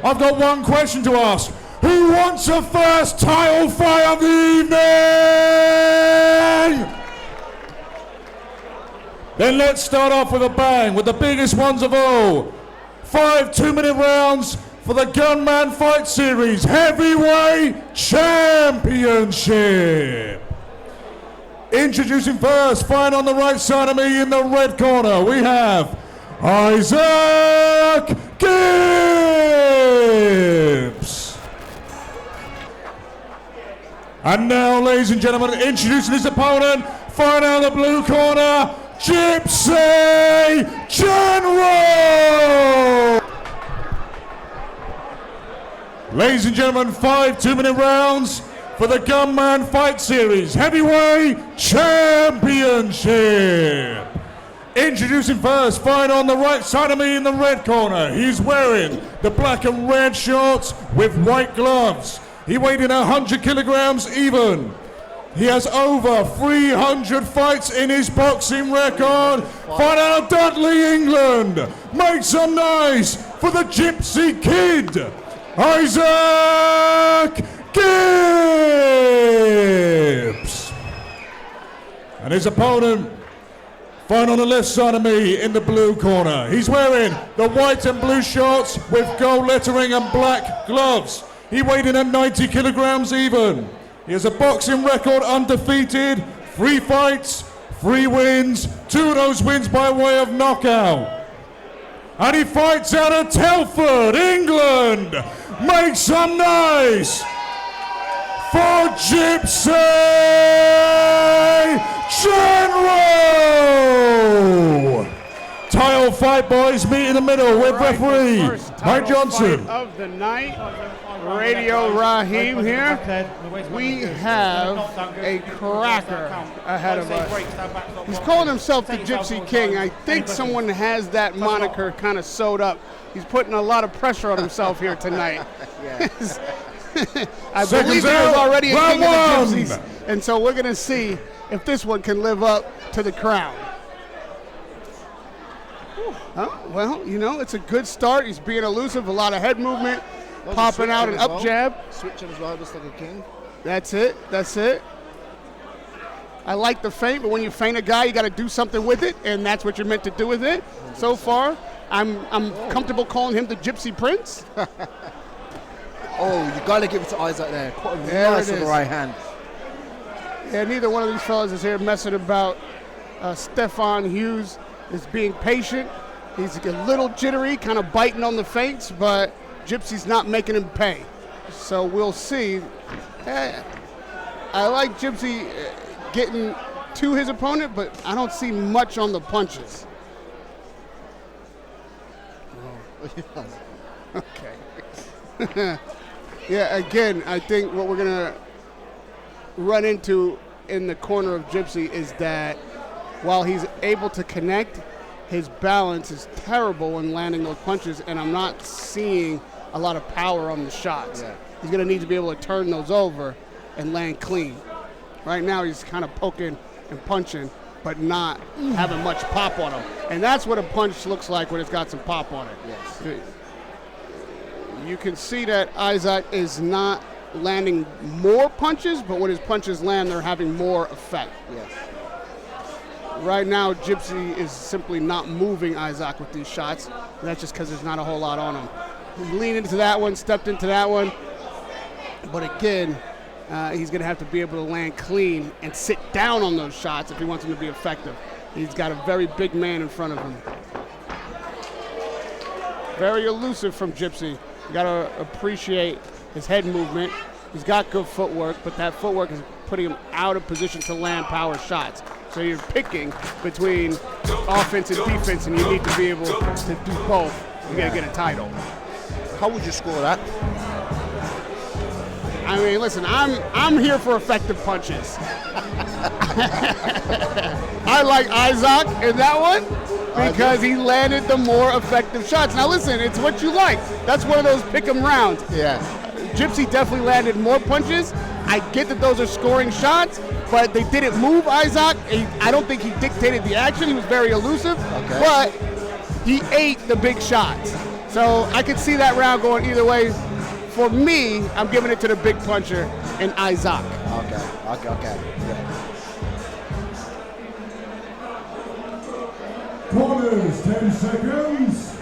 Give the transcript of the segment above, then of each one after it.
I've got one question to ask. Who wants the first title fight of the evening? Then let's start off with a bang, with the biggest ones of all. 5 2-minute rounds for the Gunman Fight Series Heavyweight Championship. Introducing first, fighting on the right side of me in the red corner, we have Isaac Gibbs. And now, ladies and gentlemen, introducing his opponent, fighting out of the blue corner, Gypsy General! Ladies and gentlemen, 5 2-minute rounds for the Gunman Fight Series Heavyweight Championship. Introducing first, fighting on the right side of me in the red corner. He's wearing the black and red shorts with white gloves. He weighed in 100 kilograms even. He has over 300 fights in his boxing record. Fight out of Dudley, England. Make some noise for the Gypsy Kid, Isaac Gibbs. And his opponent, fighting on the left side of me in the blue corner. He's wearing the white and blue shorts with gold lettering and black gloves. He weighed in at 90 kilograms even. He has a boxing record undefeated, 3 fights, 3 wins, 2 of those wins by way of knockout. And he fights out of Telford, England. Make some noise for Gypsy General. Title fight, boys, meet in the middle with referee Mike Johnson. Of the night, Radio Raheem here. We have a cracker ahead of us. He's calling himself the Gypsy King. I think someone has that moniker kind of sewed up. He's putting a lot of pressure on himself here tonight. I believe he was already a king of the Gypsies, and so we're going to see if this one can live up to the crown. Well, you know, it's a good start. He's being elusive, a lot of head movement, popping out an up jab. Switching as well, just like a king. That's it. I like the feint, but when you feint a guy, you got to do something with it, and that's what you're meant to do with it. 100%. So far, I'm comfortable calling him the Gypsy Prince. Oh, you got to give it to Isaac there. Quite nice on the right hand. Yeah, neither one of these fellas is here messing about. Stefan Hughes is being patient. He's a little jittery, kind of biting on the feints, but Gypsy's not making him pay. So we'll see. I like Gypsy getting to his opponent, but I don't see much on the punches. Okay. Yeah, again, I think what we're going to run into in the corner of Gypsy is that while he's able to connect, his balance is terrible when landing those punches, and I'm not seeing a lot of power on the shots. Yeah. He's going to need to be able to turn those over and land clean. Right now he's kind of poking and punching, but not having much pop on him. And that's what a punch looks like when it's got some pop on it. Yes. You can see that Isaac is not landing more punches, but when his punches land, they're having more effect. Yes. Right now, Gypsy is simply not moving Isaac with these shots. That's just because there's not a whole lot on him. He leaned into that one, stepped into that one. But again, he's going to have to be able to land clean and sit down on those shots if he wants them to be effective. He's got a very big man in front of him. Very elusive from Gypsy. You got to appreciate his head movement. He's got good footwork, but that footwork is putting him out of position to land power shots. So you're picking between offense and defense, and you need to be able to do both. You got to get a title. How would you score that? I mean, listen, I'm here for effective punches. I like Isaac in that one because he landed the more effective shots. Now listen, it's what you like. That's one of those pick 'em rounds. Yeah. Gypsy definitely landed more punches. I get that those are scoring shots, but they didn't move Isaac. I don't think he dictated the action. He was very elusive, but he ate the big shots. So I could see that round going either way. For me, I'm giving it to the big puncher and Isaac. Okay. Yeah. Corners, 10 seconds.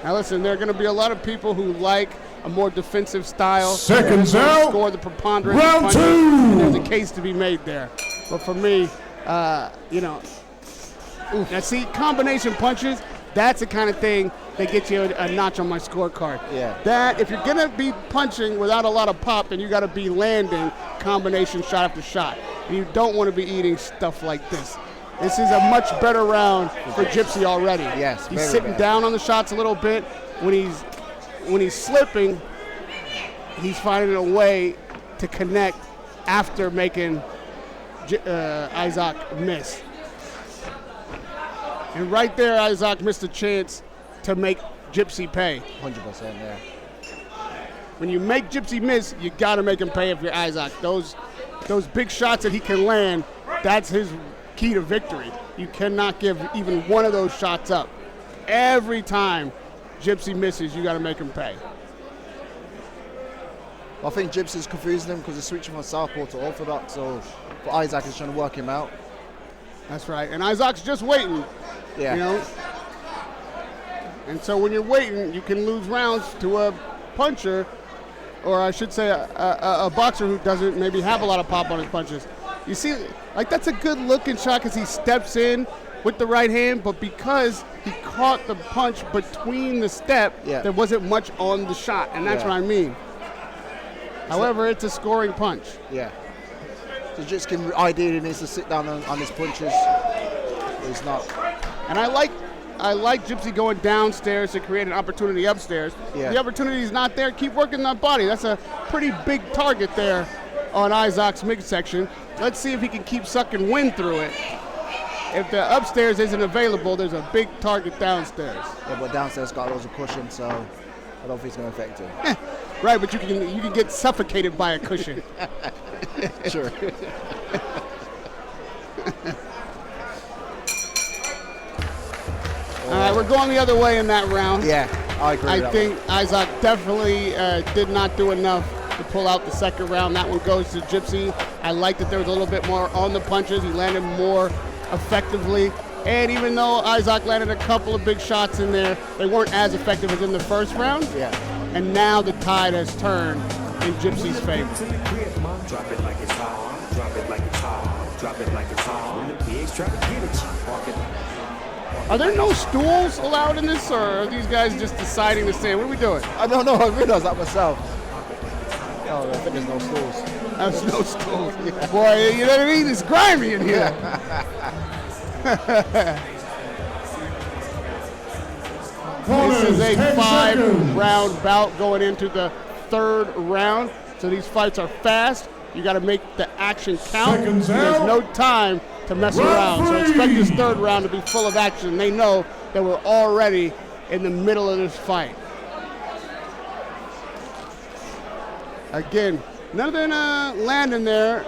Now listen, there are going to be a lot of people who like a more defensive style. Seconds out. Score the preponderance. Round punches, 2. and there's a case to be made there. But for me, now see, combination punches, that's the kind of thing that gets you a notch on my scorecard. Yeah. That, if you're going to be punching without a lot of pop, then you got to be landing combination shot after shot. And you don't want to be eating stuff like this. This is a much better round for Gypsy already. Yes, he's very sitting bad. down on the shots a little bit. When he's slipping, he's finding a way to connect after making Isaac miss. And right there, Isaac missed a chance to make Gypsy pay. 100%, yeah. When you make Gypsy miss, you got to make him pay if you're Isaac. Those big shots that he can land, that's his key to victory. You cannot give even one of those shots up. Every time Gypsy misses, you got to make him pay. I think Gypsy's confusing him because he's switching from southpaw to orthodox, so for Isaac is trying to work him out. That's right. And Isaac's just waiting. Yeah. You know? And so when you're waiting, you can lose rounds to a puncher, or I should say a boxer who doesn't maybe have a lot of pop on his punches. You see, like, that's a good looking shot because he steps in with the right hand, but because he caught the punch between the step, there wasn't much on the shot, and that's what I mean. However, it's a scoring punch. Yeah. So Gypsy ideally needs to sit down on his punches. He's not. And I like Gypsy going downstairs to create an opportunity upstairs. Yeah. The opportunity is not there. Keep working that body. That's a pretty big target there on Isaac's midsection. Let's see if he can keep sucking wind through it. If the upstairs isn't available, there's a big target downstairs. Yeah, but downstairs got loads of cushion, so I don't think it's going to affect him. Right, but you can get suffocated by a cushion. Sure. All right, we're going the other way in that round. Yeah, I agree. I think Isaac definitely did not do enough to pull out the second round. That one goes to Gypsy. I like that there was a little bit more on the punches. He landed more effectively. And even though Isaac landed a couple of big shots in there, they weren't as effective as in the first round. Yeah. And now the tide has turned in Gypsy's favor. Drop it like it's hot. Drop it like it's hot. Drop it like it's hot. When the pigs try to get at you, park it. Are there no stools allowed in this, or are these guys just deciding to stand? What are we doing? I don't know. I realized that myself. Oh, I think there's no stools. There's no stools. Boy, you know what I mean? It's grimy in here. This is a 5-round bout going into the third round. So these fights are fast. You got to make the action count. There's no time to mess around. So expect this third round to be full of action. They know that we're already in the middle of this fight. Again, nothing landing there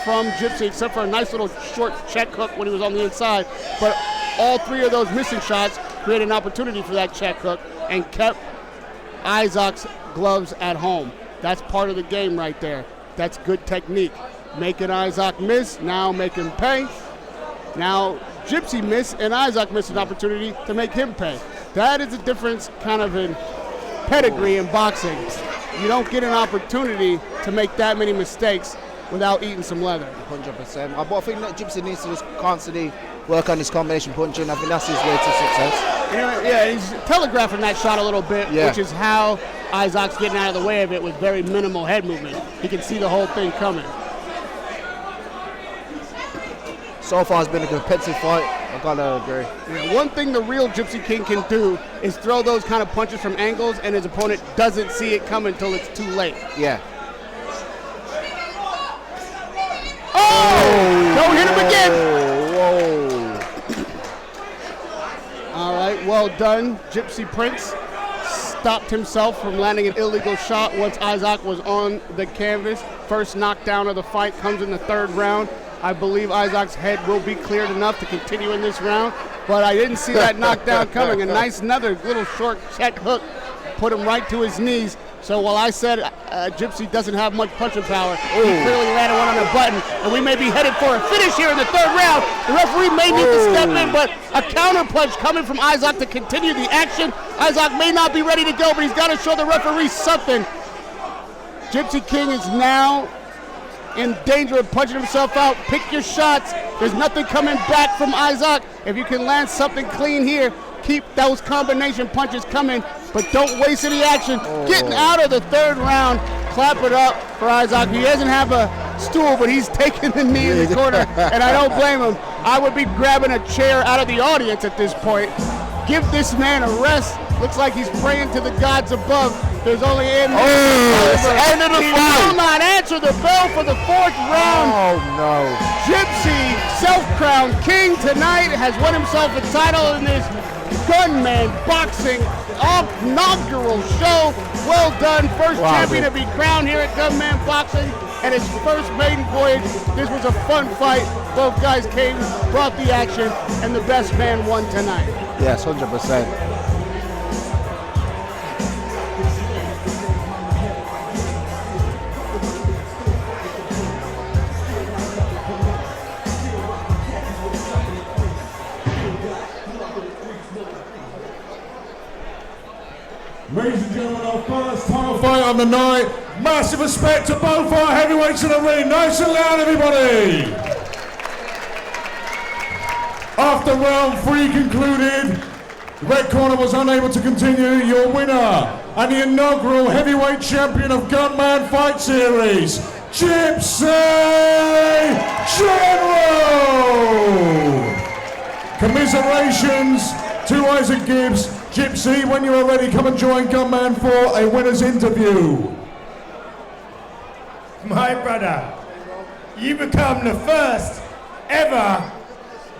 from Gypsy except for a nice little short check hook when he was on the inside. But all three of those missing shots created an opportunity for that check hook and kept Isaac's gloves at home. That's part of the game right there. That's good technique. Making Isaac miss, now make him pay. Now Gypsy missed and Isaac missed an opportunity to make him pay. That is a difference kind of in pedigree in boxing. You don't get an opportunity to make that many mistakes without eating some leather. 100%. But I think that Gypsy needs to just constantly work on his combination punching. I think that's his way to success. You know, yeah, he's telegraphing that shot a little bit, which is how Isaac's getting out of the way of it with very minimal head movement. He can see the whole thing coming. So far, it's been a competitive fight. I've got to agree. Yeah, one thing the real Gypsy King can do is throw those kind of punches from angles, and his opponent doesn't see it coming until it's too late. Yeah. Oh! Don't hit him again! Whoa. All right, well done. Gypsy Prince stopped himself from landing an illegal shot once Isaac was on the canvas. First knockdown of the fight comes in the third round. I believe Isaac's head will be cleared enough to continue in this round, but I didn't see that knockdown coming. A nice, another little short check hook, put him right to his knees. So while I said Gypsy doesn't have much punching power, he clearly landed one on the button, and we may be headed for a finish here in the third round. The referee may need to step in, but a counter punch coming from Isaac to continue the action. Isaac may not be ready to go, but he's got to show the referee something. Gypsy King is now in danger of punching himself out. Pick your shots. There's nothing coming back from Isaac. If you can land something clean here, keep those combination punches coming, but don't waste any action. Getting out of the third round. Clap it up for Isaac. He doesn't have a stool, but he's taking the knee in the corner, and I don't blame him. I would be grabbing a chair out of the audience at this point. Give this man a rest. Looks like he's praying to the gods above. There's only end of the fight. He will not answer the bell for the fourth round. Oh no. Gypsy, self-crowned king tonight, has won himself a title in this Gunman Boxing inaugural show. Well done. First champion to be crowned here at Gunman Boxing, and his first maiden voyage. This was a fun fight. Both guys came, brought the action, and the best man won tonight. Yes, 100%. Ladies and gentlemen, our first title fight of the night. Massive respect to both our heavyweights in the ring. Nice and loud, everybody. After round 3 concluded, the red corner was unable to continue. Your winner and the inaugural heavyweight champion of Gunman Fight Series, Gypsy General. Commiserations to Isaac Gibbs. Gypsy, when you are ready, come and join Gunman for a winner's interview. My brother, you become the first ever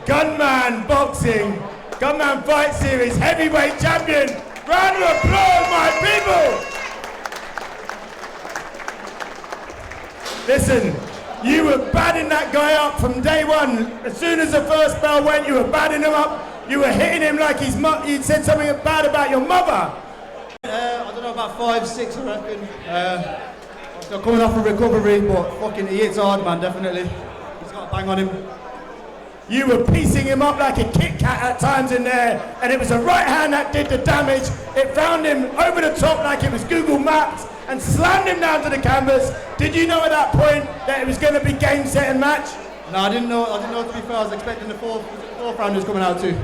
Gunman Fight Series Heavyweight Champion. Round of applause, my people! Listen, you were badding that guy up from day one. As soon as the first bell went, you were badding him up. You were hitting him like you'd said something bad about your mother. I don't know, about 5'6", I reckon. Still coming off a recovery, but fucking he hits hard, man, definitely. He's got a bang on him. You were piecing him up like a Kit Kat at times in there, and it was the right hand that did the damage. It found him over the top like it was Google Maps and slammed him down to the canvas. Did you know at that point that it was going to be game, set, and match? No, I didn't know. To be fair, I was expecting the fourth round was coming out too.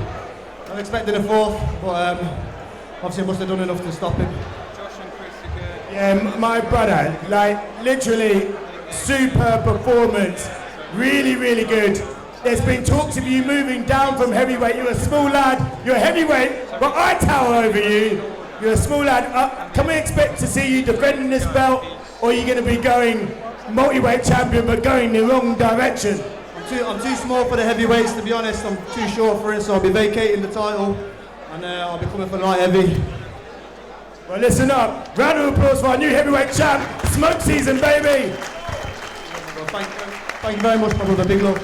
I was expecting the fourth, but obviously I must have done enough to stop him. Yeah, my brother, like literally superb performance. Really, really good. There's been talks of you moving down from heavyweight. You're a small lad. You're a heavyweight, but I tower over you. You're a small lad. Can we expect to see you defending this belt, or are you going to be going multi-weight champion but going the wrong direction? I'm too small for the heavyweights, to be honest. I'm too short for it, so I'll be vacating the title, and I'll be coming for light heavy. Well, listen up. Round of applause for our new heavyweight champ. Smoke season, baby. Well, thank you very much, my brother. Big love.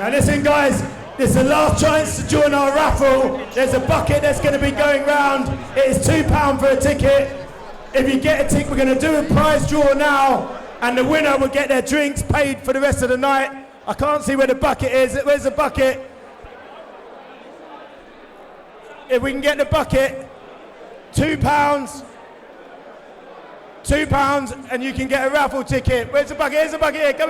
Now listen, guys. This is the last chance to join our raffle. There's a bucket that's going to be going round. It is £2 for a ticket. If you get a ticket, we're going to do a prize draw now, and the winner will get their drinks paid for the rest of the night. I can't see where the bucket is. Where's the bucket? If we can get the bucket, £2, and you can get a raffle ticket. Where's the bucket? Here's the bucket here. Come